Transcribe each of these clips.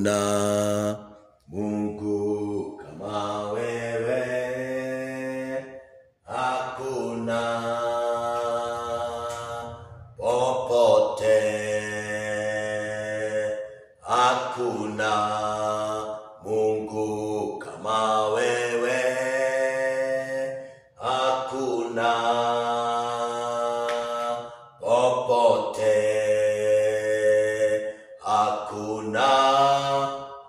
Na Mungu kama wewe hakuna popote, hakuna Mungu kama wewe, hakuna popote, hakuna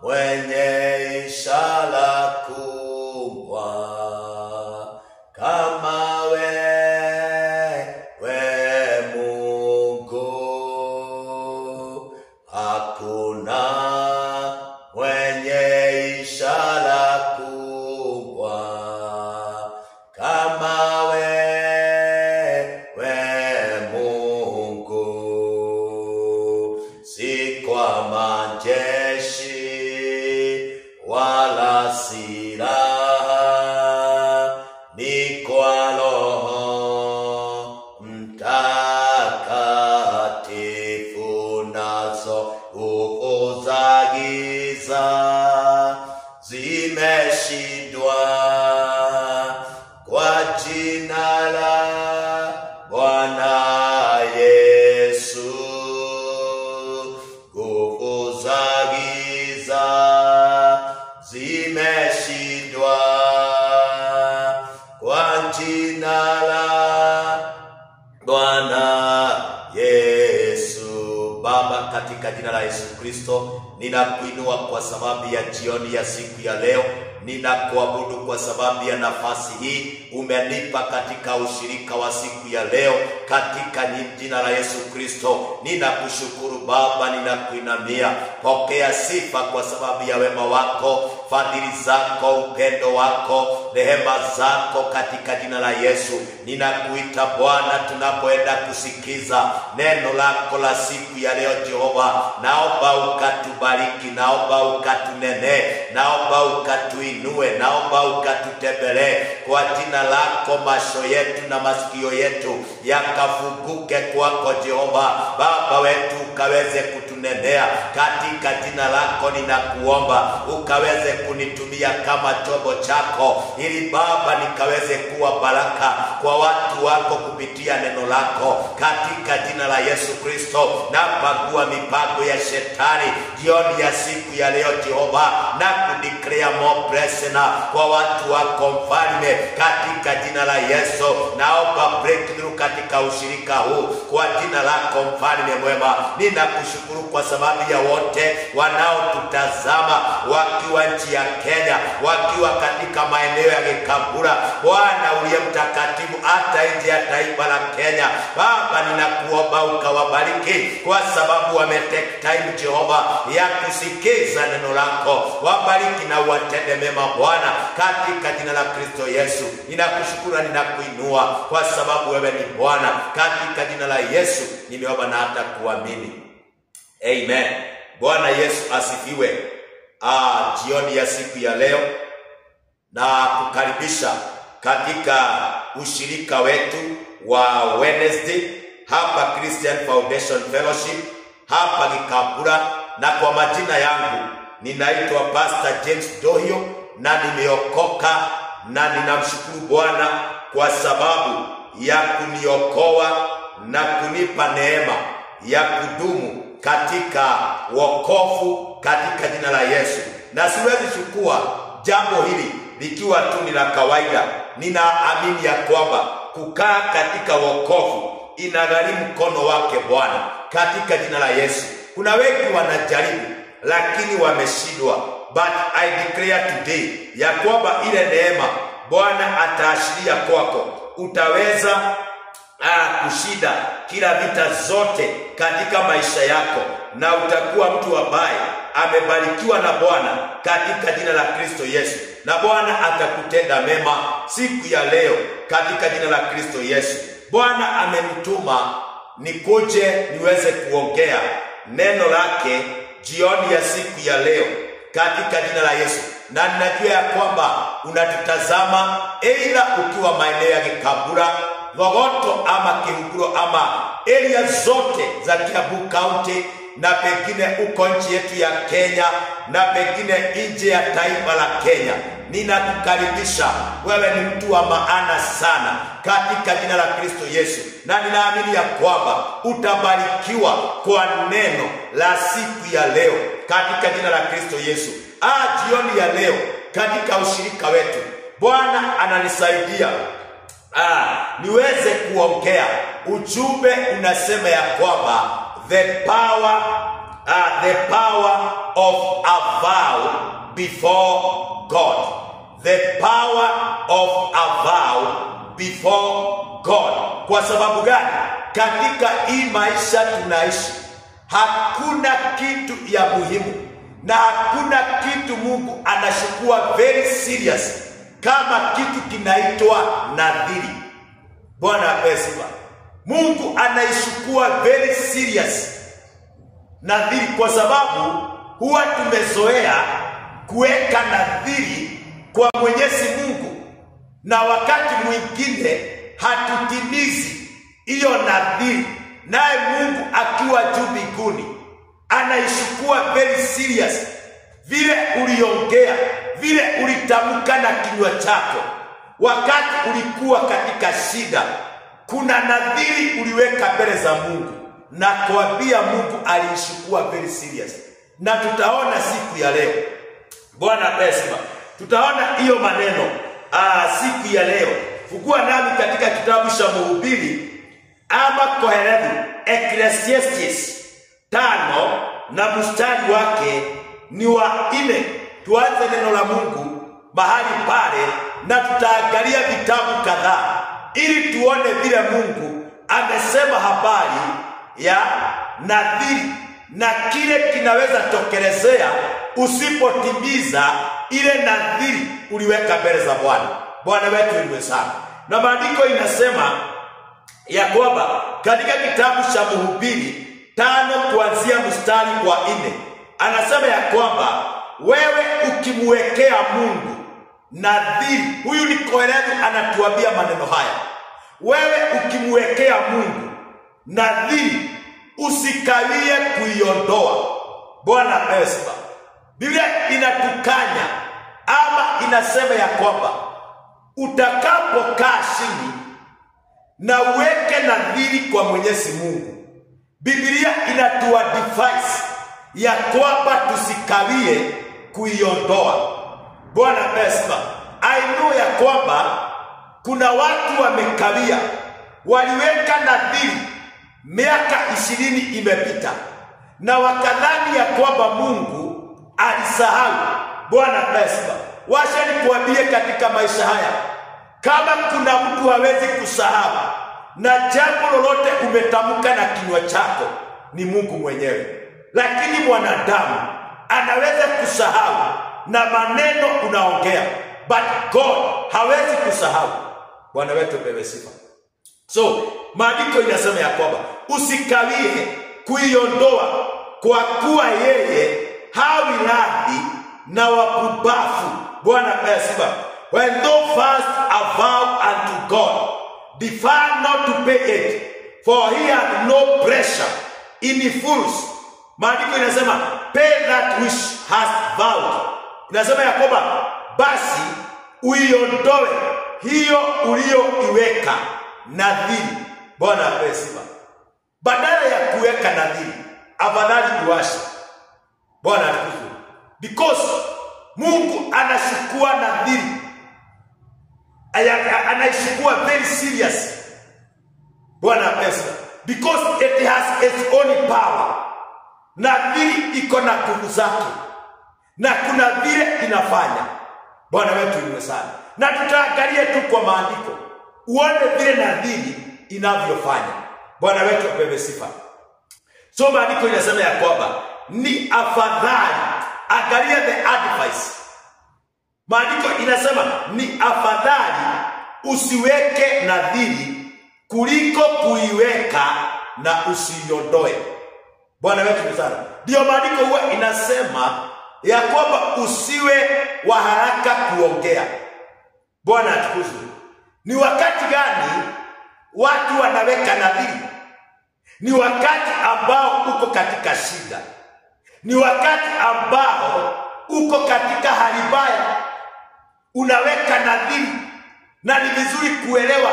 mwenye ishara kubwa kama wewe Mungu, hakuna mwenye ishara kubwa kama wewe Mungu, si kwa majeshi wala silaha, ni kwa Roho Mtakatifu, nazo nguvu za giza zimeshindwa kwa jina la Bwana Yesu. Nguvu za giza zimeshindwa kwa jina la Bwana Yesu. Baba, katika jina la Yesu Kristo, ninakuinua kwa sababu ya jioni ya siku ya leo. Ninakuabudu kwa sababu ya nafasi hii umenipa katika ushirika wa siku ya leo, katika jina la Yesu Kristo. Ninakushukuru Baba, ninakuinamia. Pokea sifa kwa sababu ya wema wako, fadhili zako, upendo wako, rehema zako, katika jina la Yesu. Ninakuita Bwana, tunapoenda kusikiza neno lako la siku ya leo Jehova, naomba ukatubariki, naomba ukatunene, naomba ukatuinue, naomba ukatutembelee kwa jina lako. Macho yetu na masikio yetu yakafunguke kwako Jehova. Baba wetu, ukaweze kutunenea katika jina lako. Ninakuomba ukaweze kunitumia kama chombo chako, ili Baba nikaweze kuwa baraka kwa watu wako kupitia neno lako, katika jina la Yesu Kristo. Napagua mipango ya shetani jioni ya siku ya leo Jehova, na kudeclare more blessing kwa watu wako Mfalme, katika jina la Yesu. Naomba breakthrough katika ushirika huu kwa jina lako Mfalme mwema. Ninakushukuru kwa sababu ya wote wanaotutazama wakiwa nchi ya Kenya, wakiwa katika maeneo ya Gikambura, Bwana uliye mtakatifu, hata nje ya taifa la Kenya. Baba, ninakuomba ukawabariki kwa sababu wametake time Jehova ya kusikiza neno lako. Wabariki na uwatende mema Bwana, katika jina la Kristo Yesu. Ninakushukuru na ninakuinua kwa sababu wewe ni Bwana, katika jina la Yesu nimeomba na hata kuamini. Amen. Bwana Yesu asifiwe. Jioni ya siku ya leo na kukaribisha katika ushirika wetu wa Wednesday hapa Christian Foundation Fellowship hapa Gikambura, na kwa majina yangu ninaitwa Pastor James Dohio, na nimeokoka, na ninamshukuru Bwana kwa sababu ya kuniokoa na kunipa neema ya kudumu katika wokovu, katika jina la Yesu. Na siwezi chukua jambo hili likiwa tu ni la kawaida. Ninaamini ya kwamba kukaa katika wokovu inagharimu mkono wake Bwana, katika jina la Yesu. Kuna wengi wanajaribu lakini wameshindwa, but I declare today ya kwamba ile neema Bwana ataashiria kwako, utaweza kushinda kila vita zote katika maisha yako, na utakuwa mtu ambaye amebarikiwa na Bwana katika jina la Kristo Yesu. Na Bwana atakutenda mema siku ya leo katika jina la Kristo Yesu. Bwana amenituma nikuje niweze kuongea neno lake jioni ya siku ya leo katika jina la Yesu. Na ninajua ya kwamba unatutazama aidha ukiwa maeneo ya Gikambura, Vogoto ama Kihuguro ama area zote za Kiambu County na pengine uko nchi yetu ya Kenya, na pengine nje ya taifa la Kenya, ninakukaribisha. Wewe ni mtu wa maana sana katika jina la Kristo Yesu, na ninaamini ya kwamba utabarikiwa kwa neno la siku ya leo katika jina la Kristo Yesu. Jioni ya leo katika ushirika wetu, Bwana ananisaidia niweze kuongea ujumbe unasema ya kwamba the power of a vow before God. The power of a vow before God. Kwa sababu gani? Katika hii maisha tunaishi, hakuna kitu ya muhimu na hakuna kitu Mungu anachukua very serious kama kitu kinaitwa nadhiri. Bwana asifiwe. Mungu anaichukua very serious nadhiri, kwa sababu huwa tumezoea kuweka nadhiri kwa Mwenyezi Mungu, na wakati mwingine hatutimizi hiyo nadhiri, naye Mungu akiwa juu mbinguni anaichukua very serious. Vile uliongea, vile ulitamka na kinywa chako wakati ulikuwa katika shida, kuna nadhiri uliweka mbele za Mungu, na kuambia Mungu aliichukua very serious. Na tutaona siku ya leo, Bwana asifiwe, tutaona hiyo maneno siku ya leo. Fungua nami katika kitabu cha Mhubiri ama Koherethi, Ecclesiastes 5 na mstari wake ni wa 4. Tuanze neno la Mungu mahali pale, na tutaangalia vitabu kadhaa ili tuone vile Mungu amesema habari ya nadhiri na kile kinaweza tokelezea usipotimiza ile nadhiri uliweka mbele za Bwana. Bwana wetu ndiye sana. Na maandiko inasema ya kwamba katika kitabu cha Mhubiri 5 kuanzia mstari wa 4, anasema ya kwamba wewe ukimwekea Mungu nadhiri, huyu ni Koherethi anatuambia maneno haya, wewe ukimwekea Mungu nadhiri usikawie kuiondoa. Bwana asifiwe. Biblia inatukanya ama inasema ya kwamba utakapokaa chini na uweke nadhiri kwa Mwenyezi Mungu, Biblia inatuadvise ya kwamba tusikawie kuiondoa. Bwana asifiwe. I know ya kwamba kuna watu wamekawia, waliweka nadhiri miaka 20 imepita, na wakadhani ya kwamba Mungu alisahau. Bwana asifiwe. Wacha nikuambie katika maisha haya, kama kuna mtu hawezi kusahau na jambo lolote umetamka na kinywa chako, ni Mungu mwenyewe. Lakini mwanadamu anaweza kusahau na maneno unaongea, but God hawezi kusahau. Bwana wetu pewe sifa. So maandiko inasema ya kwamba usikawie kuiondoa, kwa kuwa yeye hawi radhi na wapumbavu. Bwana asifiwe. When thou fast a vow unto God, defer not to pay it, for he hath no pressure in fools. Maandiko inasema pay that which hast vowed. Inasema ya kwamba basi uiondoe hiyo ulioiweka nadhiri. Bwana asifiwe. Badala ya kuweka nadhiri, afadhali uache. Bwana asifiwe. Because Mungu anachukua nadhiri, anachukua very serious. Bwana asifiwe. Because it has its own power. Nadhiri iko na nguvu zake, na kuna vile inafanya. Bwana wetu ni sana. Na tutaangalia tu kwa maandiko uone vile nadhiri inavyofanya. Bwana wetu apewe sifa. So maandiko inasema ya kwamba ni afadhali, angalia the advice. Maandiko inasema ni afadhali usiweke nadhiri kuliko kuiweka na usiondoe. Bwana wetu ni sana. Ndio maandiko huwa inasema ya kwamba usiwe wa haraka kuongea. Bwana atukuzwe. Ni wakati gani watu wanaweka nadhiri? Ni wakati ambao uko katika shida. Ni wakati ambao uko katika hali mbaya. Unaweka nadhiri, na ni vizuri kuelewa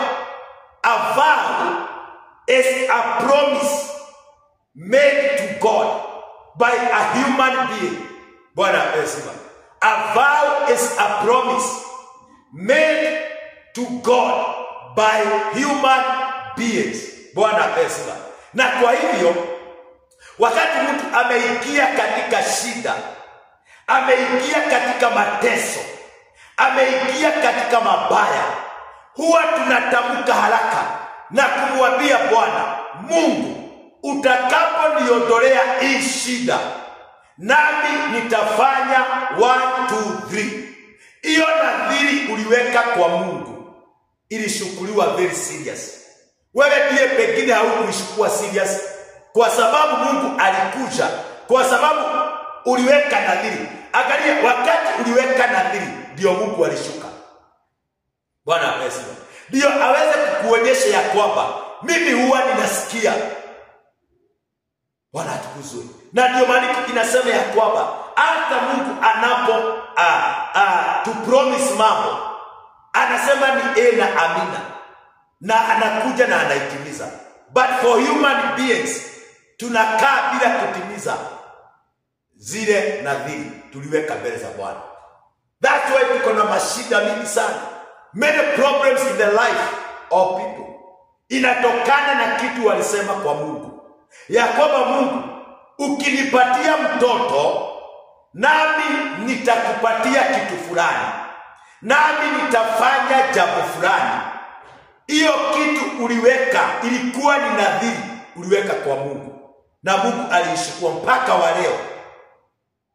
a vow is a promise made to God by a human being. Bwana asifiwe. A vow is a promise made to God by human beings. Bwana asifiwe. Na kwa hivyo wakati mtu ameingia katika shida, ameingia katika mateso, ameingia katika mabaya, huwa tunatamka haraka na kumwambia Bwana, Mungu, utakaponiondolea hii shida, nami nitafanya 1 2 3. Hiyo nadhiri uliweka kwa Mungu ilishukuliwa very serious. Wewe ndiye pengine haukuishukua serious, kwa sababu Mungu alikuja, kwa sababu uliweka nadhiri. Angalia, wakati uliweka nadhiri ndio Mungu alishuka. Bwana asifiwe. Ndio aweze kukuonyesha ya kwamba mimi huwa ninasikia. Bwana atukuzwe. Na ndio maandiko inasema ya kwamba hata Mungu anapo to promise mambo, anasema ni na amina, na anakuja na anaitimiza. But for human beings tunakaa bila kutimiza zile nadhiri tuliweka mbele za Bwana. That's why tuko na mashida mingi sana. Many problems in the life of people inatokana na kitu walisema kwa Mungu, ya kwamba Mungu, ukinipatia mtoto nami nitakupatia kitu fulani, nami nitafanya jambo fulani. Hiyo kitu uliweka ilikuwa ni nadhiri uliweka kwa Mungu, na Mungu aliishukua mpaka wa leo.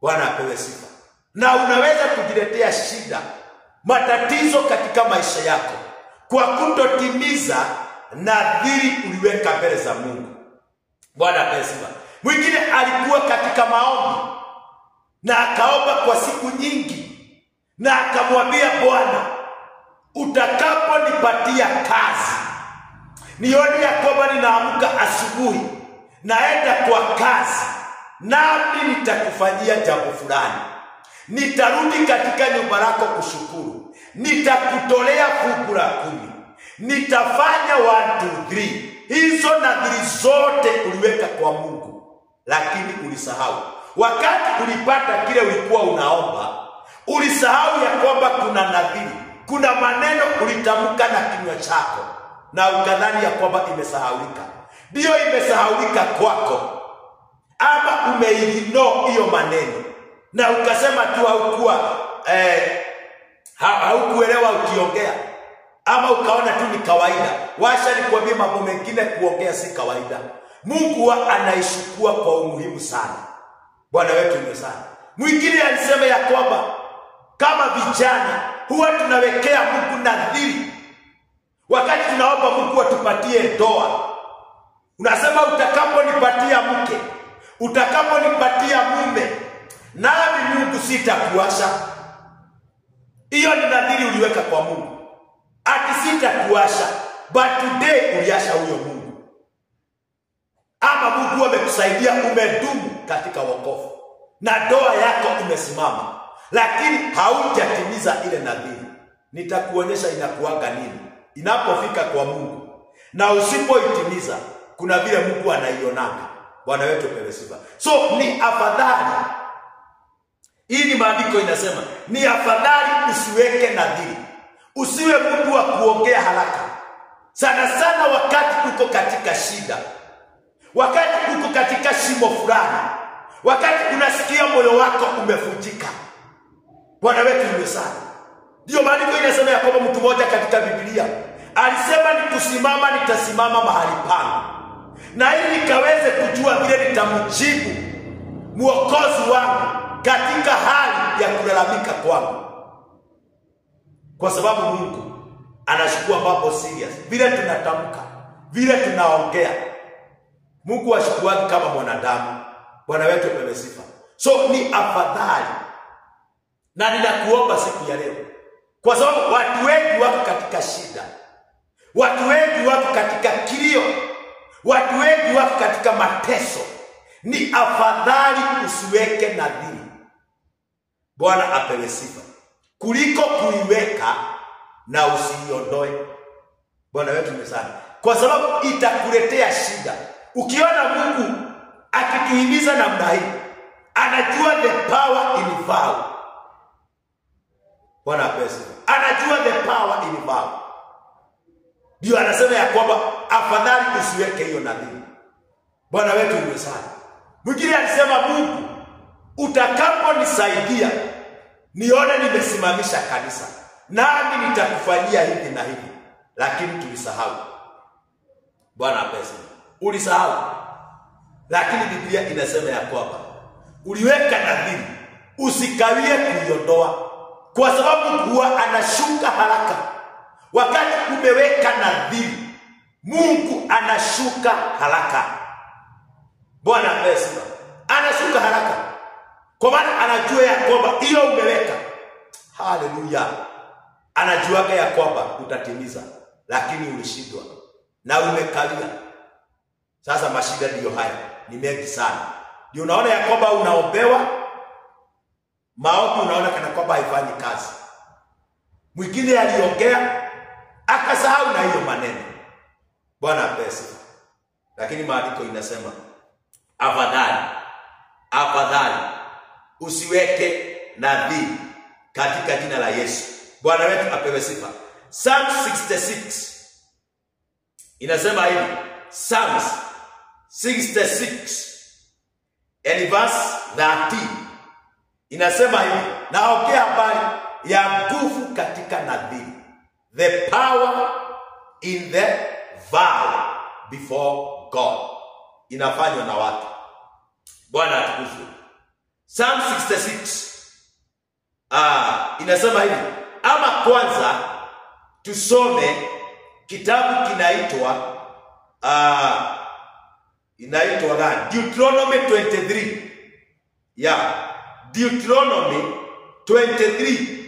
Bwana apewe sifa. Na unaweza kujiletea shida, matatizo katika maisha yako kwa kutotimiza nadhiri uliweka mbele za Mungu. Bwana apewe sifa. Mwingine alikuwa katika maombi na akaomba kwa siku nyingi, na akamwambia Bwana, utakaponipatia kazi, nione ya kwamba ninaamka asubuhi naenda kwa kazi, nami nitakufanyia jambo fulani, nitarudi katika nyumba yako kushukuru, nitakutolea fungu la 10, nitafanya 1 2 3. Hizo nadhiri zote uliweka kwa Mungu, lakini ulisahau. Wakati ulipata kile ulikuwa unaomba, ulisahau ya kwamba kuna nadhiri, kuna maneno ulitamka na kinywa chako, na ukadhani ya kwamba imesahaulika. Ndio imesahaulika kwako, ama umeignore hiyo maneno na ukasema tu haukuelewa ukiongea, ama ukaona tu ni kawaida. Washa nikwambie, mambo mengine kuongea si kawaida. Mungu huwa anaishukua kwa umuhimu sana. Bwana wetu ni sana. Mwingine alisema ya kwamba kama vijana huwa tunawekea Mungu nadhiri wakati tunaomba Mungu atupatie ndoa. Unasema, utakaponipatia mke, utakaponipatia mume, nami Mungu sitakuacha. Hiyo ni nadhiri uliweka kwa Mungu, ati sitakuacha, but today uliacha huyo Mungu. Ama Mungu amekusaidia, umedumu katika wokovu na ndoa yako imesimama, lakini haujatimiza ile nadhiri. Nitakuonyesha inakuaga nini inapofika kwa Mungu, na usipoitimiza kuna vile Mungu anaionanga. Bwana wetu pewe sifa. So ni afadhali, hii ni maandiko inasema, ni afadhali usiweke nadhiri. Usiwe mtu wa kuongea haraka, sana sana wakati uko katika shida, wakati uko katika shimo fulani, wakati unasikia moyo wako umevunjika. Bwana wetu ni sana. Ndio maandiko inasema ya kwamba mtu mmoja katika Biblia alisema, nikusimama nitasimama mahali pangu, na ili nikaweze kujua vile nitamjibu Mwokozi wangu katika hali ya kulalamika kwangu. Kwa sababu Mungu anachukua mambo serious. Vile tunatamka, vile tunaongea, Mungu ashukuagi kama mwanadamu. Bwana wetu pewe sifa. So ni afadhali, na ninakuomba siku ya leo, kwa sababu watu wengi wako katika shida, watu wengi wako katika kilio, Watu wengi wako katika mateso. Ni afadhali usiweke nadhiri, Bwana apewe sifa, kuliko kuiweka na usiiondoe. Bwana wetu ni sana, kwa sababu itakuletea shida. Ukiona Mungu akituhimiza namna hii, anajua the power in vow. Bwana apewe sifa. Anajua the power in vow. Ndio anasema ya kwamba afadhali usiweke hiyo nadhiri. Bwana wetu ni sana. Mwingine alisema, Mungu utakaponisaidia nione nimesimamisha kanisa, nami nitakufanyia hivi na hivi. Lakini tulisahau. Bwana apesi. Ulisahau. Lakini Biblia inasema ya kwamba uliweka nadhiri, usikawie kuiondoa, kwa sababu huwa anashuka haraka. Wakati umeweka nadhiri, Mungu anashuka haraka. Bwana apesi. Anashuka haraka, kwa maana anajua ya kwamba hiyo umeweka. Haleluya. Anajua ya kwamba utatimiza, lakini ulishindwa na umekalia. Sasa mashida ndiyo haya, ni mengi sana. Ndio unaona ya kwamba unaombewa maombi, unaona kana kwamba haifanyi kazi. Mwingine aliongea akasahau na hiyo maneno. Bwana apesi. Lakini maandiko inasema afadhali usiweke nadhiri katika jina la Yesu. Bwana wetu apewe sifa. Psalm 66 inasema hivi. Psalms 66 and verse 13 inasema hivi. Naongea habari ya nguvu katika nadhiri. The power in the vow before God. Inafanywa na watu. Bwana atukuzwe. Psalm 66 inasema hivi. Ama kwanza tusome kitabu kinaitwa gani? Deuteronomy 23. Deuteronomy 23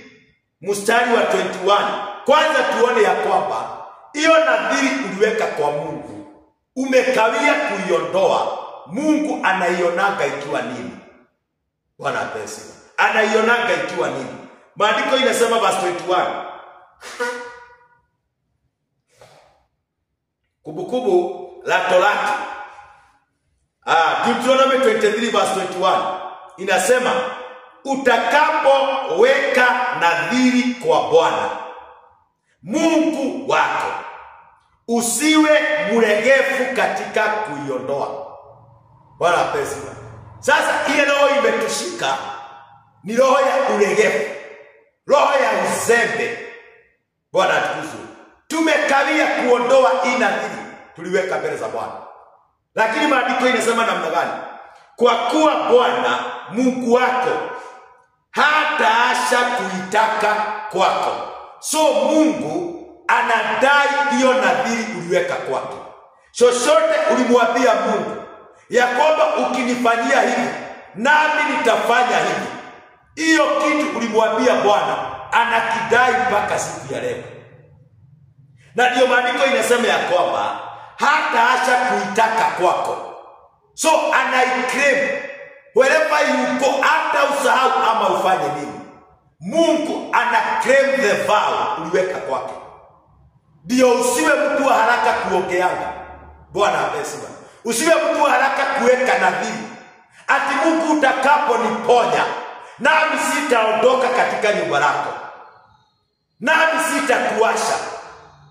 mstari wa 21. Kwanza tuone ya kwamba hiyo nadhiri uliweka kwa Mungu, umekawia kuiondoa, Mungu anaionaga ikiwa nini. Bwana apesi. Anaionaga ikiwa nini. Maandiko inasema verse 21. Kumbukumbu la Torati. Deuteronomy 23 verse 21 inasema, utakapoweka nadhiri kwa Bwana Mungu wako, usiwe mlegevu katika kuiondoa. Bwana apesi. Sasa ile roho imetushika ni roho ya ulegevu, roho ya uzembe. Bwana atukuzwe. Tumekawia kuondoa hii nadhiri tuliweka mbele za Bwana. Lakini maandiko inasema namna gani? Kwa kuwa Bwana Mungu wako hataasha kuitaka kwako. So Mungu anadai hiyo nadhiri uliweka kwake. Chochote ulimwambia Mungu ya kwamba ukinifanyia hivi nami nitafanya hivi, hiyo kitu ulimwambia Bwana, anakidai mpaka siku ya leo. Na ndio maandiko inasema ya kwamba hataacha kuitaka kwako. So anaiclaim wherever you go, hata usahau ama ufanye nini, Mungu anaclaim the vow uliweka kwake. Ndio usiwe mtu wa haraka kuongeanga. Bwana apesiwa. Usiwe mtu wa haraka kuweka nadhiri ati Mungu utakaponiponya nami sitaondoka katika nyumba lako, nami sitakuasha.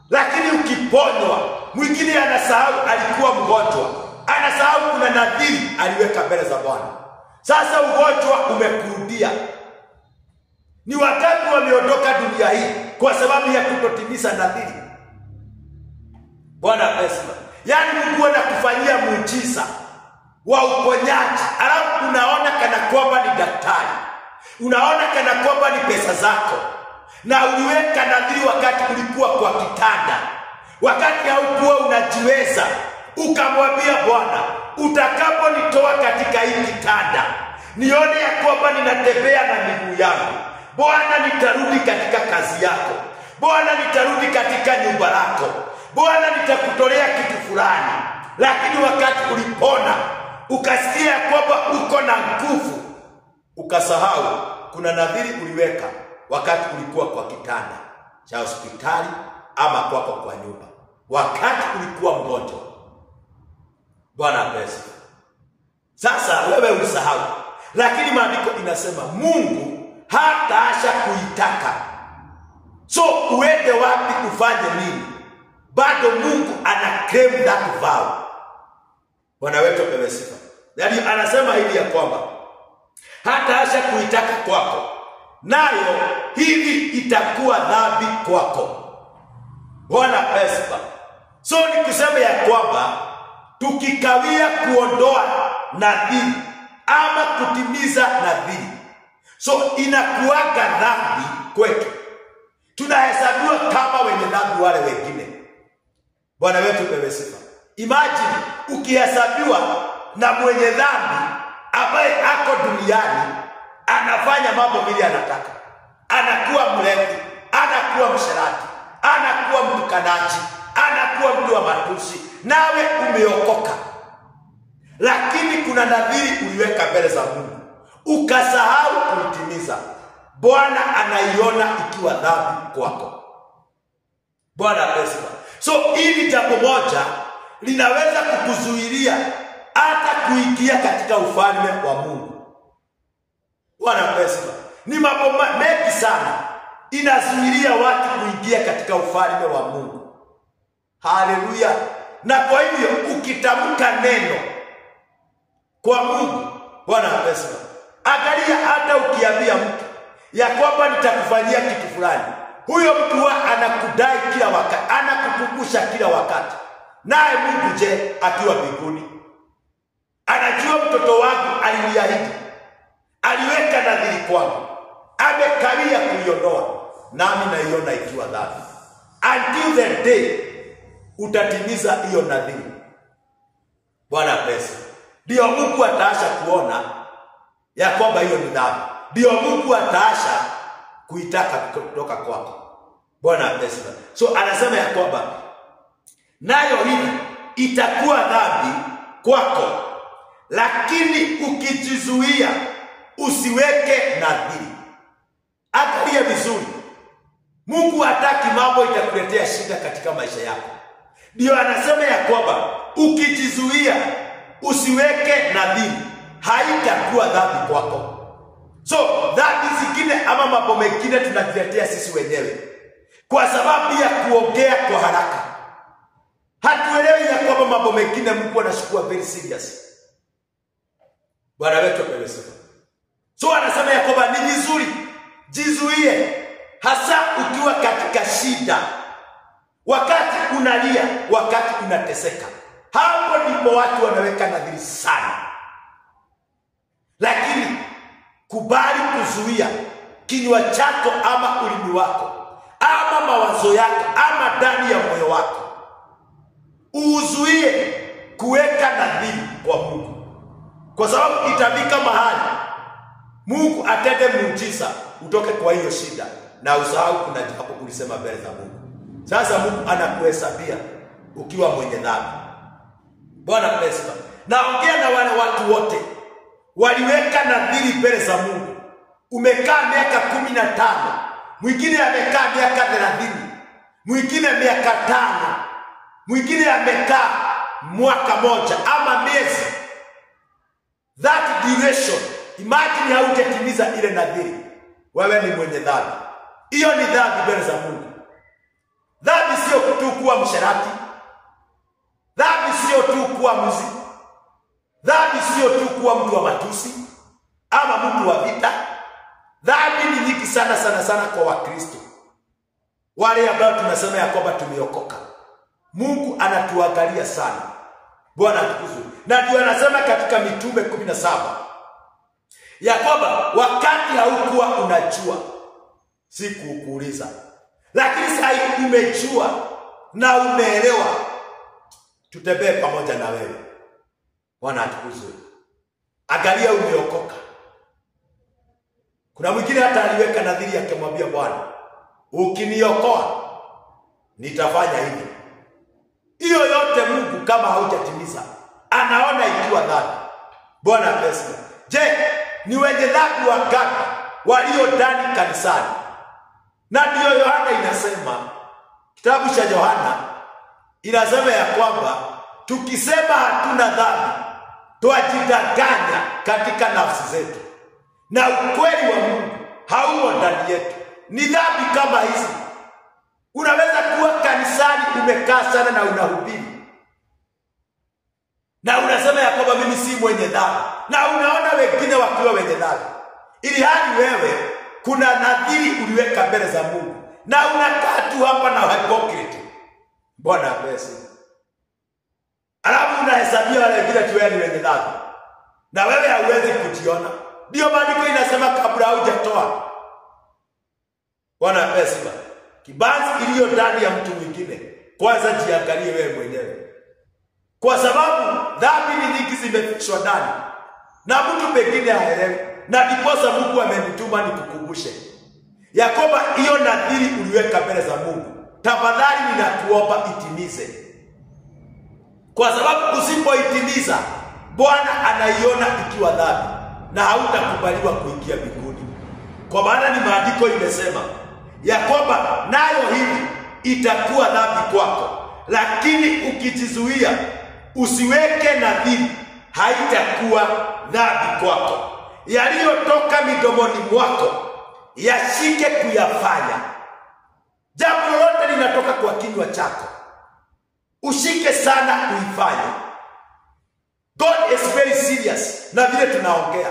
Lakini ukiponywa, mwingine anasahau alikuwa mgonjwa, anasahau kuna nadhiri aliweka mbele za Bwana. Sasa ugonjwa umekurudia. Ni wakati wameondoka dunia hii kwa sababu ya kutotimiza nadhiri. Bwana apesiwa. Yaani Mungu anakufanyia muujiza wa uponyaji, alafu unaona kana kwamba ni daktari, unaona kana kwamba ni pesa zako, na uliweka nadhiri wakati ulikuwa kwa kitanda, wakati haukuwa unajiweza. Ukamwambia Bwana, utakaponitoa katika hii kitanda nione ya kwamba ninatembea na miguu yangu, Bwana nitarudi katika kazi yako, Bwana nitarudi katika nyumba lako, Bwana nitakutolea kitu fulani. lakini wakati ulipona ukasikia kwamba uko na nguvu, ukasahau kuna nadhiri uliweka wakati ulikuwa kwa kitanda cha hospitali ama kwako kwa nyumba, wakati ulikuwa mgonjwa. Bwana pesa. Sasa wewe usahau, lakini maandiko inasema Mungu hataasha kuitaka. So uende wapi ufanye nini, bado Mungu ana claim that vow. Bwana wetu apewe sifa. Yaani anasema hivi ya kwamba hataasha kuitaka kwako, nayo hivi itakuwa dhambi kwako. Bwana pesa. So ni kusema ya kwamba tukikawia kuondoa nadhiri ama kutimiza nadhiri, so inakuwaga dhambi kwetu, tunahesabiwa kama wenye dhambi wale wengine. Bwana wetu pewe sifa. Imagine ukihesabiwa na mwenye dhambi ambaye ako duniani anafanya mambo vile anataka, anakuwa mlevi, anakuwa msherati, anakuwa mtukanaji, anakuwa mtu wa matusi, nawe umeokoka. Lakini kuna nadhiri uliweka mbele za Mungu ukasahau kuitimiza. Bwana anaiona ikiwa dhambi kwako. Bwana pesa. So hili jambo moja linaweza kukuzuilia hata kuingia katika ufalme wa Mungu. Bwana pesa. Ni mambo mengi sana inazuilia watu kuingia katika ufalme wa Mungu. Haleluya. Na kwa hivyo ukitamka neno kwa Mungu, Bwana pesa, angalia, hata ukiambia mtu ya kwamba nitakufanyia kitu fulani, huyo mtu anakudai kila wakati, anakukumbusha kila wakati. Naye Mungu je, akiwa mbinguni anajua mtoto wangu aliniahidi, aliweka nadhiri kwangu, amekawia kuiondoa, nami naiona ikiwa dhambi. Until the day utatimiza hiyo nadhiri. Bwana pesa. Ndio Mungu ataasha kuona ya kwamba hiyo ni dhambi. Ndio Mungu ataasha kuitaka kutoka kwako. Bwana pesa. So anasema ya kwamba nayo hivi itakuwa dhambi kwako, lakini ukijizuia usiweke nadhiri. Angalia vizuri, Mungu hataki mambo itakuletea shida katika maisha yako. Ndio anasema ya kwamba ukijizuia usiweke nadhiri, haitakuwa dhambi kwako. So dhambi zingine ama mambo mengine tunajiletea sisi wenyewe kwa sababu ya kuongea kwa haraka. Hatuelewi ya kwamba mambo mengine Mungu anachukua very serious. Bwana wetu apewe sifa. So anasema ya kwamba ni vizuri jizuie, hasa ukiwa katika shida, wakati unalia, wakati unateseka. Hapo ndipo watu wanaweka nadhiri sana. Lakini kubali kuzuia kinywa chako ama ulimi wako ama mawazo yako ama ndani ya moyo wako, uzuie kuweka nadhiri kwa Mungu, kwa sababu itafika mahali Mungu atende muujiza utoke kwa hiyo shida na usahau kuna jambo ulisema mbele za Mungu. Sasa Mungu anakuhesabia ukiwa mwenye dhambi. Bwana pesa. Naongea na wale watu wote waliweka nadhiri mbele za Mungu. Umekaa miaka 15, mwingine amekaa miaka 30, mwingine miaka 5, mwingine amekaa mwaka moja ama miezi. That duration, imagine hautatimiza ile nadhiri, wewe ni mwenye dhambi. Hiyo ni dhambi mbele za Mungu. Dhambi sio tu kuwa msherati, dhambi sio tu kuwa mwizi, dhambi sio tu kuwa mtu wa matusi ama mtu wa vita. Dhambi ni nyingi sana sana sana kwa Wakristo wale ambao tunasema ya kwamba tumeokoka. Mungu anatuangalia sana. Bwana atukuzwe. Na ndio anasema katika Mitume 17 ya kwamba wakati haukuwa unajua sikukuuliza, lakini sasa umejua na umeelewa, tutembee pamoja na wewe. Bwana atukuzwe. Angalia, umeokoka. Kuna mwingine hata aliweka nadhiri akimwambia Bwana, ukiniokoa nitafanya hivi. Hiyo yote Mungu Mungu kama haujatimiza, anaona ikiwa dhambi. Bwana pesa. Je, ni wenye dhambi wangapi walio ndani kanisani? Na ndio Yohana inasema, kitabu cha Yohana inasema ya kwamba tukisema hatuna dhambi, twajidanganya katika nafsi zetu, na ukweli wa Mungu haumo ndani yetu. Ni dhambi kama hizi. Unaweza kuwa kanisani umekaa sana na unahubiri, na unasema ya kwamba mimi si mwenye dhambi, na unaona wengine wakiwa wenye dhambi, ili hali wewe kuna nadhiri uliweka mbele za Mungu, na unakaa tu hapa na hypocrite. Bwana pesa. Alafu unahesabia wale wengine tu ni wenye dhambi, na wewe hauwezi kujiona. Ndio maandiko inasema kabla hujatoa. Bwana pesa. Kibanzi iliyo ndani ya mtu mwingine, kwanza jiangalie wewe mwenyewe. Kwa sababu dhambi ni nyingi zimefichwa ndani, na mtu pengine haelewi. Na ndiposa Mungu amenituma nikukumbushe ya kwamba hiyo nadhiri uliweka mbele za Mungu, tafadhali ninakuomba itimize. Kwa sababu usipoitimiza, Bwana anaiona ikiwa dhambi, na hautakubaliwa kuingia mbinguni. Kwa maana ni maandiko imesema ya kwamba nayo hili itakuwa dhambi kwako, lakini ukijizuia usiweke nadhiri, haitakuwa dhambi kwako. Yaliyotoka midomoni mwako yashike kuyafanya. Jambo lolote linatoka kwa kinywa chako, ushike sana kuifanya. God is very serious. Na vile tunaongea,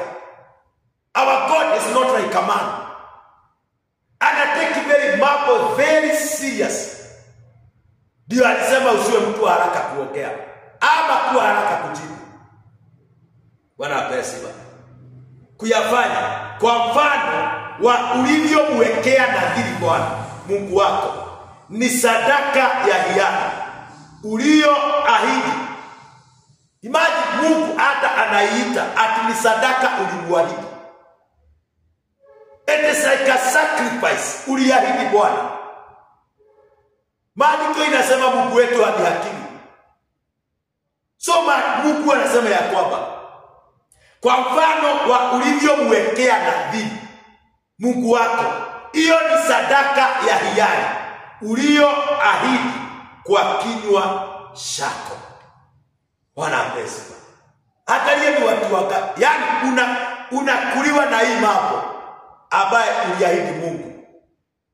our God is not like a man. Anatake mambo very serious. Ndio alisema usiwe mtu haraka kuongea ama kuwa haraka kujibu. Bwana apesiba. Kuyafanya kwa mfano wa ulivyomwekea nadhiri Bwana Mungu wako ni sadaka ya hiari ulioahidi. Imagine Mungu hata anaiita ati ni sadaka ulimwahidi. It is like a sacrifice uliahidi Bwana. Maandiko inasema Mungu wetu hadihakimi. So Mungu anasema ya kwamba kwa mfano wa ulivyomwekea nadhiri Mungu wako, hiyo ni sadaka ya hiari ulioahidi kwa kinywa chako. Bwana apesiba. Angalia ni watu waka, yani unakuliwa na hii mambo ambaye uliahidi Mungu.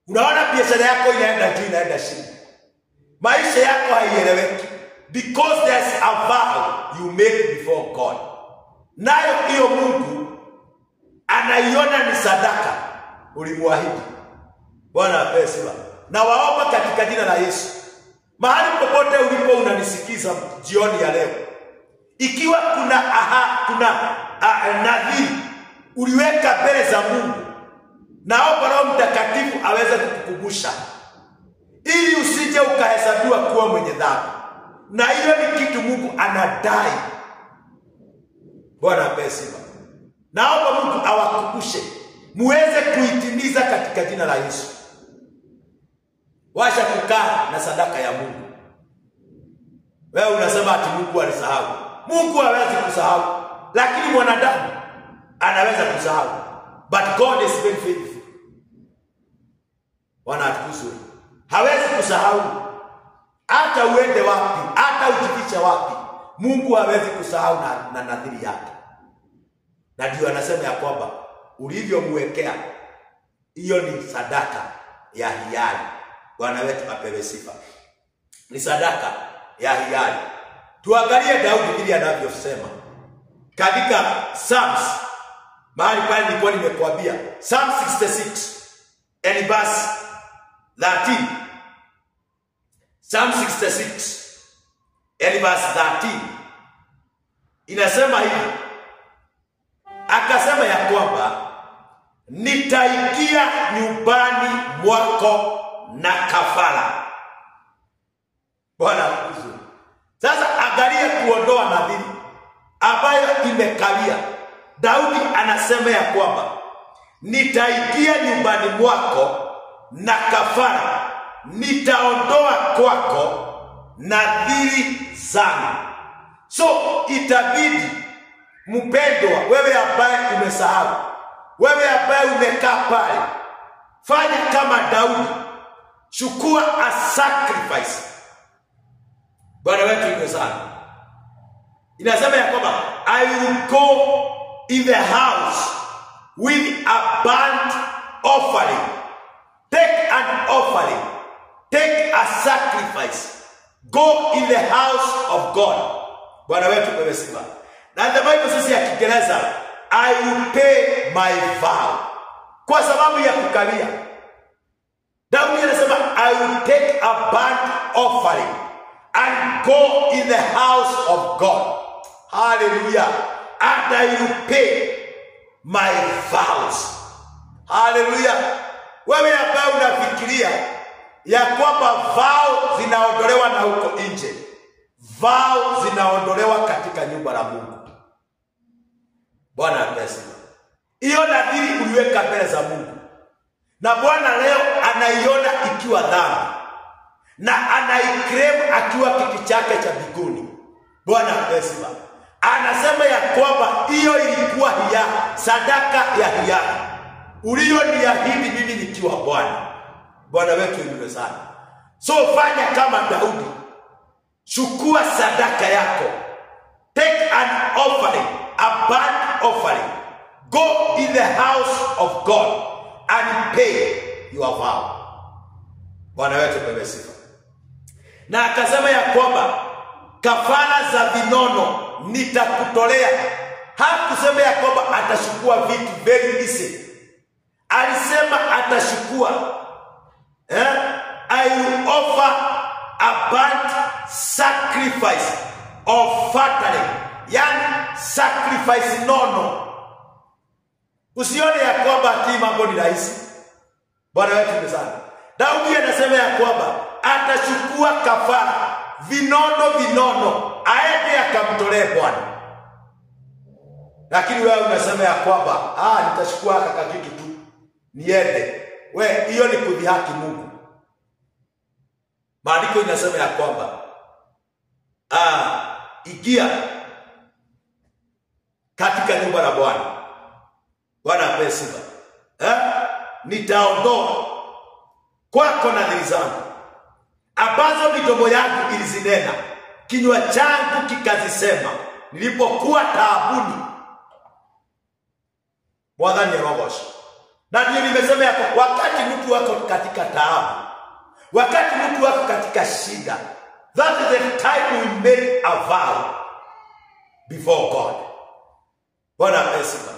Unaona biashara yako inaenda juu inaenda chini. Maisha yako haieleweki because there's a vow you made before God. Nayo hiyo Mungu anaiona ni sadaka ulimwahidi. Bwana apesiba. Na waomba katika jina la Yesu, mahali popote ulipo unanisikiza jioni ya leo, ikiwa kuna nadhiri uliweka mbele za Mungu, naomba Roho Mtakatifu aweze kukukumbusha ili usije ukahesabiwa kuwa mwenye dhambi. Na hiyo ni kitu Mungu anadai. Bwana apesiba. Naomba Mungu awakumbushe muweze kuitimiza katika jina la Yesu. Washa kukaa na sadaka ya Mungu. Wewe unasema ati Mungu alisahau. Mungu hawezi kusahau, lakini mwanadamu anaweza kusahau. But God is very faithful. Bwana atukuzwe. Hawezi kusahau. Hata uende wapi, hata ujifiche wapi, Mungu hawezi kusahau na nadhiri yake. Na ndio anasema ya kwamba ulivyomwekea, hiyo ni sadaka ya hiari. Bwana wetu apewe sifa. Ni sadaka ya hiari. Tuangalie Daudi vile anavyosema katika Psalms, mahali pale nilikuwa nimekuambia, Psalm 66 and verse 13. Psalm 66 and verse 13 inasema hivi. Akasema ya kwamba nitaingia nyumbani mwako na kafara. Bwana akuzwe. Sasa angalia kuondoa nadhiri ambayo imekalia. Daudi anasema ya kwamba nitaingia nyumbani mwako na kafara, nitaondoa kwako nadhiri zangu. So itabidi mpendwa, wewe ambaye umesahau, wewe ambaye umekaa pale, fanya kama Daudi, chukua a sacrifice. Bwana wetu yuko sana. Inasema ya kwamba I will go in the house with a burnt offering. Take an offering. Take a sacrifice. Go in the house of God. Bwana wetu kwa sifa. Na the Bible says ya Kiingereza, I will pay my vow. Kwa sababu ya kukalia. Daudi anasema I will take a burnt offering and go in the house of God. Hallelujah. And I will pay my vows. Hallelujah. Wewe ambaye unafikiria ya kwamba vow zinaondolewa na huko nje, vow zinaondolewa katika nyumba la Mungu. Bwana asifiwe. Hiyo nadhiri uliweka mbele za Mungu, na Bwana leo anaiona ikiwa dhambi, na anaiclaim akiwa kiti chake cha mbinguni. Bwana asifiwe. Anasema ya kwamba hiyo ilikuwa sadaka ya hiari uliyoniahidi mimi nikiwa Bwana. Bwana wetu yuko sana. So fanya kama Daudi, chukua sadaka yako, take an offering, a burnt offering, go in the house of God and pay your vow. Bwana wetu pewe sifa. Na akasema ya kwamba kafara za vinono nitakutolea. Hakusema ya kwamba atachukua vitu very easy. Alisema atachukua I will offer a burnt sacrifice of fattening. Yani sacrifice nono. Usione ya kwamba ati mambo ni rahisi. Bwana wetu ni sana. Daudi anasema ya kwamba atachukua kafara vinono aende akamtolee Bwana. Lakini wewe unasema ya kwamba nitachukua kaka kitu tu niende. We, hiyo ni kudhihaki Mungu. Maandiko inasema ya kwamba ikia katika nyumba la Bwana. Bwana apewe sifa. Nitaondoa kwako nadhiri zangu ambazo midomo yangu ilizinena, kinywa changu kikazisema nilipokuwa taabuni. Mwadhani ya Rogosh. Na ndio nimesema ya wakati mtu wako katika taabu, wakati mtu wako katika shida, that is the time we make a vow before God. Bwana asifiwe.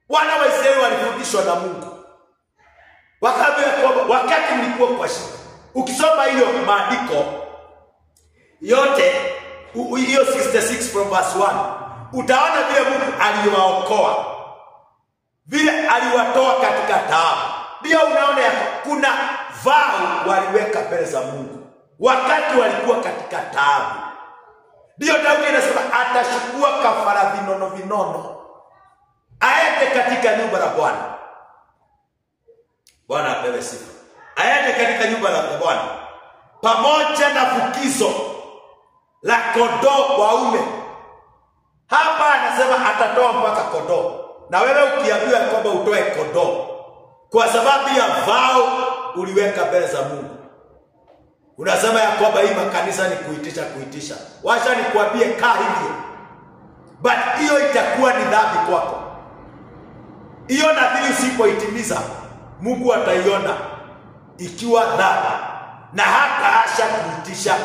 Wana wa Israeli walifundishwa na Mungu. Wakaambia kwamba wakati mlikuwa kwa shida, ukisoma hiyo maandiko yote, hiyo 66 from verse 1, utaona vile Mungu aliwaokoa, vile aliwatoa katika taabu. Ndio unaona ya kuna vow waliweka mbele za Mungu wakati walikuwa katika taabu. Ndio Daudi anasema atachukua kafara vinono aende katika nyumba la Bwana. Bwana apewe sifa. Aende katika nyumba la Bwana pamoja na fukizo la kondoo waume. Hapa anasema atatoa mpaka kondoo. Na wewe ukiambiwa kwamba utoe kondoo kwa sababu ya vow uliweka mbele za Mungu, unasema ya kwamba hii makanisa ni kuitisha. Wacha nikwambie kaa hivyo. But hiyo itakuwa ni dhambi kwako. Hiyo nadhiri usipoitimiza, Mungu ataiona ikiwa dhambi na hata asha kuitisha.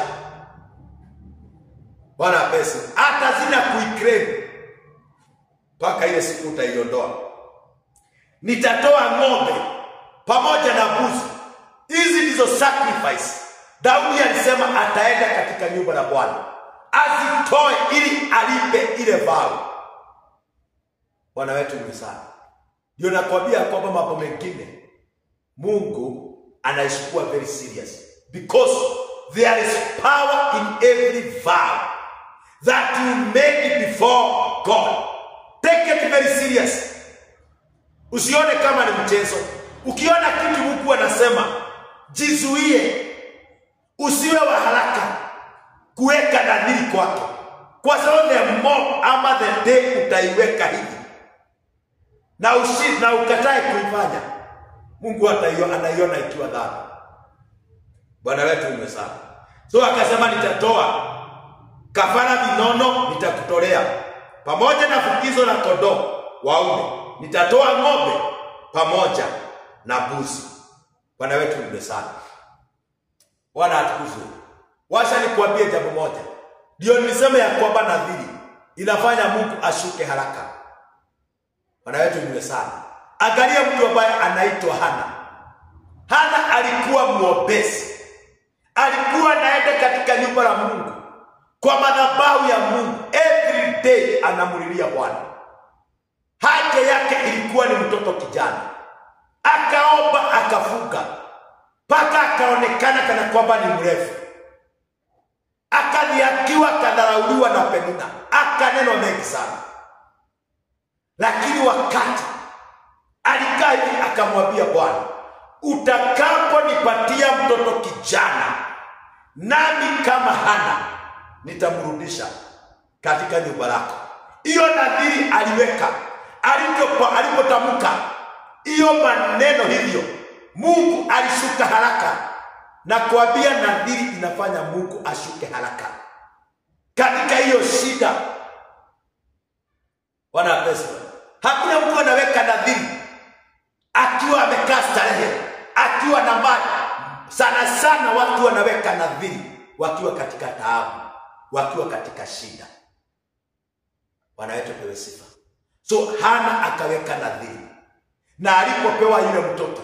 Bwana pesa hata zina kuiclaim mpaka ile siku utaiondoa. Nitatoa ng'ombe pamoja na mbuzi. Hizi ndizo sacrifice. Daudi alisema ataenda katika nyumba la Bwana azitoe ili alipe ile vow. Bwana wetu ni sana. Ndio nakwambia kwamba mambo mengine Mungu anaichukua very serious, because there is power in every vow that you make before God. Take it very serious. Usione kama ni mchezo. Ukiona kitu Mungu anasema, jizuie. Usiwe wa haraka. kuweka nadhiri kwake, kwa sababu the more ama the day utaiweka hivi na ukatae kuifanya, Mungu anaiona ikiwa dhambi. Bwana wetu ni sana. So akasema nitatoa kafara vinono, nitakutolea pamoja na fukizo la kondoo waume, nitatoa ng'ombe pamoja na mbuzi. Bwana wetu ni sana. Bwana atukuzwe. Wacha nikuambie jambo moja. Ndio nilisema ya kwamba nadhiri inafanya Mungu ashuke haraka. Bwana wetu ni sana. Angalia mtu ambaye anaitwa Hana. Hana alikuwa mwombezi. Alikuwa anaenda katika nyumba la Mungu, kwa madhabahu ya Mungu, every day anamulilia Bwana. Haja yake ilikuwa ni mtoto kijana. Akaomba, akafunga, mpaka akaonekana kana kwamba ni mrefu. Akadhihakiwa, akadharauliwa na Penina, akanenwa mengi sana. Lakini wakati alikaa hivi akamwambia Bwana, utakaponipatia mtoto kijana, nami kama Hana nitamrudisha katika nyumba lako. Hiyo nadhiri aliweka. Alipotamka hiyo maneno hivyo, Mungu alishuka haraka, na kuambia nadhiri inafanya Mungu ashuke haraka katika hiyo shida. Bwana pesa. Hakuna mtu anaweka nadhiri akiwa amekaa starehe, akiwa na mali. Sana sana watu wanaweka nadhiri wakiwa katika taabu, wakiwa katika shida. Bwana wetu pewe sifa. So Hana akaweka nadhiri, na alipopewa yule mtoto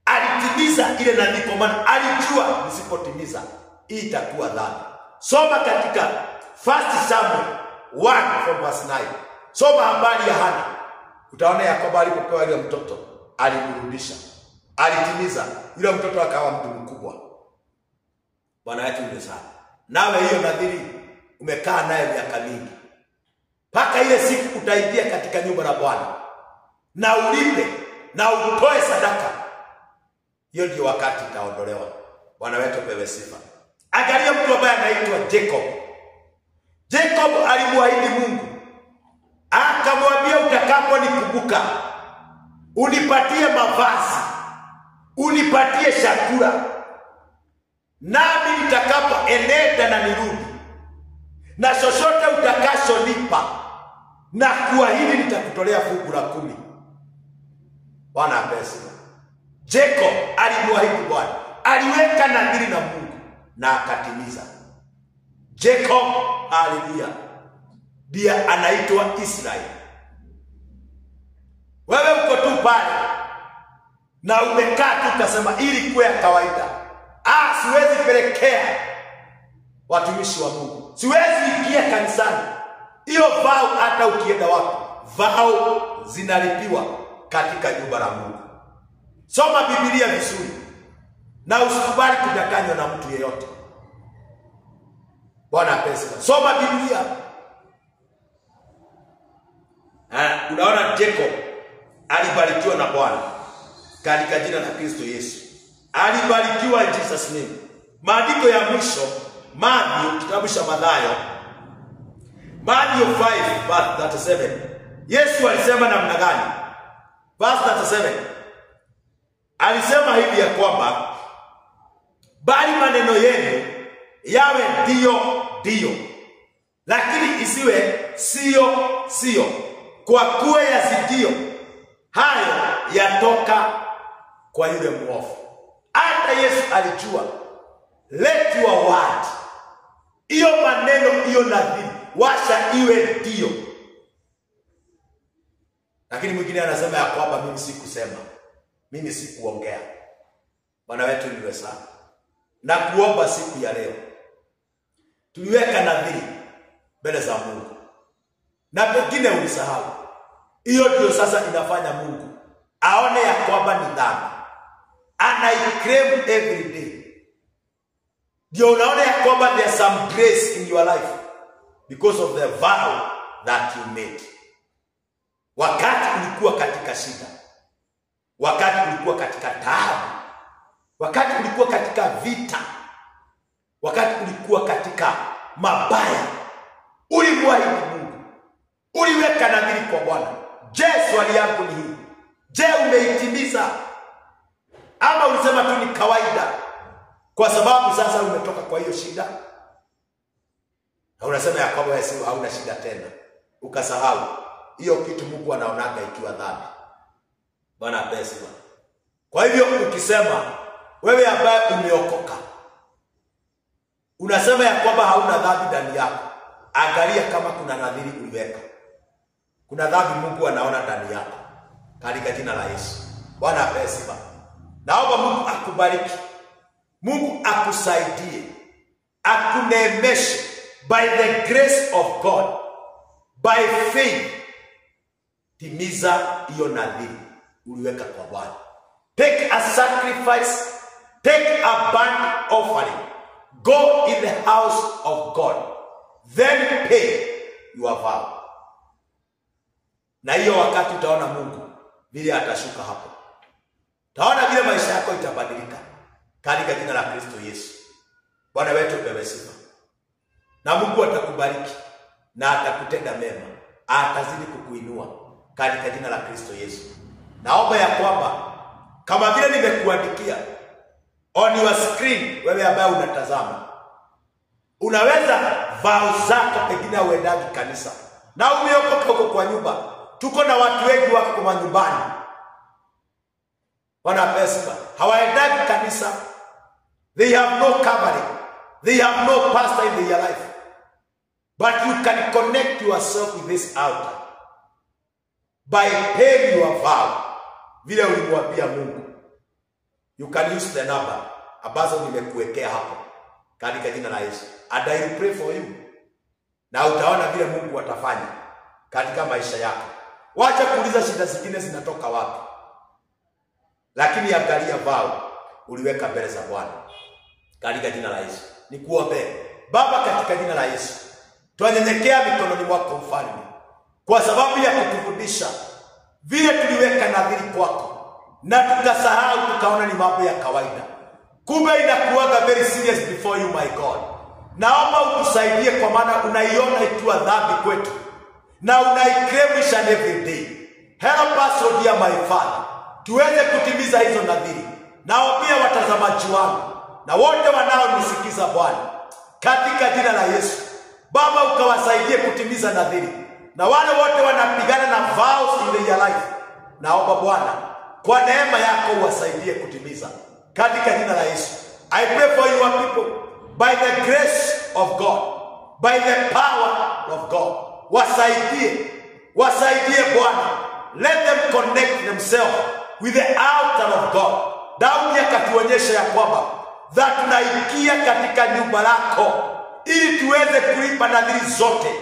alitimiza ile nadhiri, kwa maana alijua nisipotimiza hii itakuwa dhambi. Soma katika 1 Samuel 1 from verse 9. Soma habari ya Hana. Utaona ya kwamba alipopewa yule mtoto alimrudisha, alitimiza. Yule mtoto akawa mtu mkubwa. Bwana wetu ni sana. Nawe hiyo nadhiri umekaa naye miaka mingi, mpaka ile siku utaingia katika nyumba la Bwana na ulipe na utoe sadaka, hiyo ndio wakati itaondolewa. Bwana wetu pewe sifa. Angalia mtu ambaye anaitwa Jacob. Jacob alimwahidi Mungu, akamwambia utakaponikumbuka, unipatie mavazi, unipatie chakula, nami nitakapoenenda na nirudi, na chochote utakachonipa, na kuahidi nitakutolea fungu la 10. Bwana pesa. Jacob alimwahidi Bwana, aliweka nadhiri na Mungu na akatimiza. Jacob, haleluya, ndiye anaitwa Israeli. Wewe uko tu pale na umekaa tu ukasema ili kuwe ya kawaida. Siwezi pelekea watumishi wa Mungu, siwezi ingia kanisani. Hiyo vao, hata ukienda wapi, vao zinalipiwa katika nyumba la Mungu. Soma Biblia vizuri na usikubali kudanganywa na mtu yeyote. Bwana pesa. Soma Biblia. Unaona Jacob alibarikiwa na Bwana katika jina la Kristo Yesu. Alibarikiwa in Jesus name. Maandiko ya mwisho, Mathayo, kitabu cha Mathayo, Mathayo 5:37. Yesu alisema namna gani? Verse 37. Alisema hivi ya kwamba, bali maneno yenu yawe ndio, lakini isiwe sio, kwa kuwa yazidio hayo yatoka kwa yule mwovu. Hata Yesu alijua, let your word, hiyo maneno, hiyo nadhiri, washa iwe ndio. Lakini mwingine anasema ya kwamba mimi sikusema, mimi sikuongea. Bwana wetu niwe sana. Na kuomba siku ya leo, tuliweka nadhiri mbele za Mungu, na pengine ulisahau. Hiyo ndio sasa inafanya Mungu aone ya kwamba ni dhambi, anaiclaim every day. Ndio unaona ya kwamba there's some grace in your life because of the vow that you made. Wakati ulikuwa katika shida, wakati ulikuwa katika taabu, wakati ulikuwa katika vita, wakati ulikuwa katika katika mabaya, ulimwahidi Mungu, uliweka nadhiri kwa Bwana. Je, swali yangu ni hii, je, umeitimiza? Ama ulisema tu ni kawaida kwa sababu sasa umetoka kwa hiyo shida na unasema ya kwamba wewe hauna shida tena, ukasahau hiyo kitu Mungu anaonaga ikiwa dhambi? Bwana apesi Bwana. Kwa hivyo ukisema wewe ambaye umeokoka unasema ya kwamba hauna dhambi ndani yako, angalia kama kuna nadhiri uliweka. Kuna dhambi Mungu anaona ndani yako katika jina la Yesu. Bwana apesi Bwana. Naomba Mungu akubariki, Mungu akusaidie, akuneemeshe by the grace of God, by faith. Timiza hiyo nadhiri uliweka kwa Bwana. Take a sacrifice, take a burnt offering, go in the house of God, then pay your vow. Na hiyo wakati utaona Mungu vile atashuka hapo. Utaona vile maisha yako itabadilika katika jina la Kristo Yesu. Bwana wetu pewe sifa. Na Mungu atakubariki na atakutenda mema, atazidi kukuinua katika jina la Kristo Yesu. Naomba ya kwamba kama vile nimekuandikia on your screen, wewe ambaye unatazama, unaweza vow zako pengine uendagi kanisa na umeokoka huko kwa nyumba. Tuko na watu wengi wako kwa nyumbani, wana pesa, hawaendagi kanisa. They have no covering, they have no pastor in their life, but you can connect yourself with this altar by paying your vow vile ulimwambia Mungu. You can use the number ambazo nimekuwekea hapo katika jina la Yesu, and I will pray for you. Na utaona vile Mungu atafanya katika maisha yako. Wacha kuuliza shida zingine zinatoka wapi, lakini angalia vow uliweka mbele za Bwana katika jina la Yesu. Nikuombe. Baba, katika jina la Yesu, tunanyenyekea mikononi mwako Mfalme, kwa sababu ya kutufundisha vile tuliweka nadhiri kwako na tukasahau, tukaona ni mambo ya kawaida. Kumbe inakuwaga very serious before you, my God. Naomba utusaidie, kwa maana unaiona ikiwa dhambi kwetu na unaiclaim each and every day. Help us, oh dear my Father, tuweze kutimiza hizo nadhiri. Nao pia watazamaji wangu na wote wanaonisikiza Bwana, katika jina la Yesu, Baba, ukawasaidie kutimiza nadhiri. Na wale wote wanapigana na vows in their life, naomba Bwana kwa neema yako uwasaidie kutimiza katika jina la Yesu. I pray for your people by the grace of God, by the power of God. Wasaidie Bwana. Let them connect themselves with the altar of God. Daudi akatuonyesha ya kwamba tunaingia katika nyumba lako ili tuweze kulipa nadhiri zote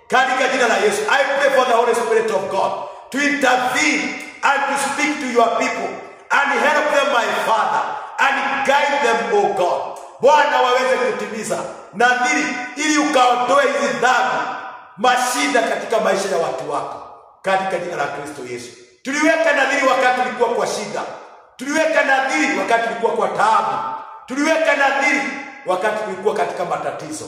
katika jina la Yesu. I pray for the Holy Spirit of God to intervene and to speak to your people and help them, my Father, and guide them, oh God. Bwana, waweze kutimiza nadhiri ili ukaondoe hizi dhambi, mashida katika maisha ya watu wako katika jina la Kristo Yesu. Tuliweka nadhiri wakati tulikuwa kwa shida, tuliweka nadhiri wakati tulikuwa kwa taabu, tuliweka nadhiri wakati tulikuwa katika matatizo.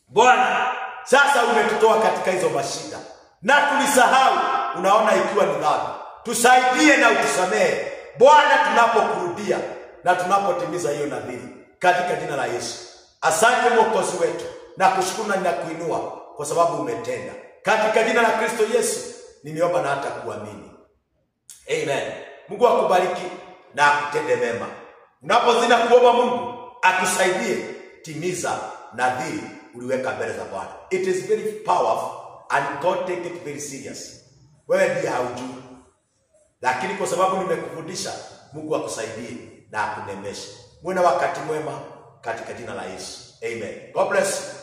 Bwana, sasa umetutoa katika hizo mashida na tulisahau, unaona ikiwa ni dhambi. Tusaidie na utusamehe Bwana tunapokurudia na tunapotimiza hiyo nadhiri katika jina la Yesu. Asante Mwokozi wetu, na kushukuru na ninakuinua kwa sababu umetenda. Katika jina la Kristo Yesu nimeomba na hata kuamini. Amen. Mungu akubariki na akutende mema. Unapozina kuomba Mungu akusaidie, timiza nadhiri uliweka mbele za Bwana. It is very powerful and God take it very serious. Wewe ndiye haujui, lakini kwa sababu nimekufundisha, Mungu akusaidie na akunemeshe. Muwe na wakati mwema katika jina la Yesu. Amen. God bless you.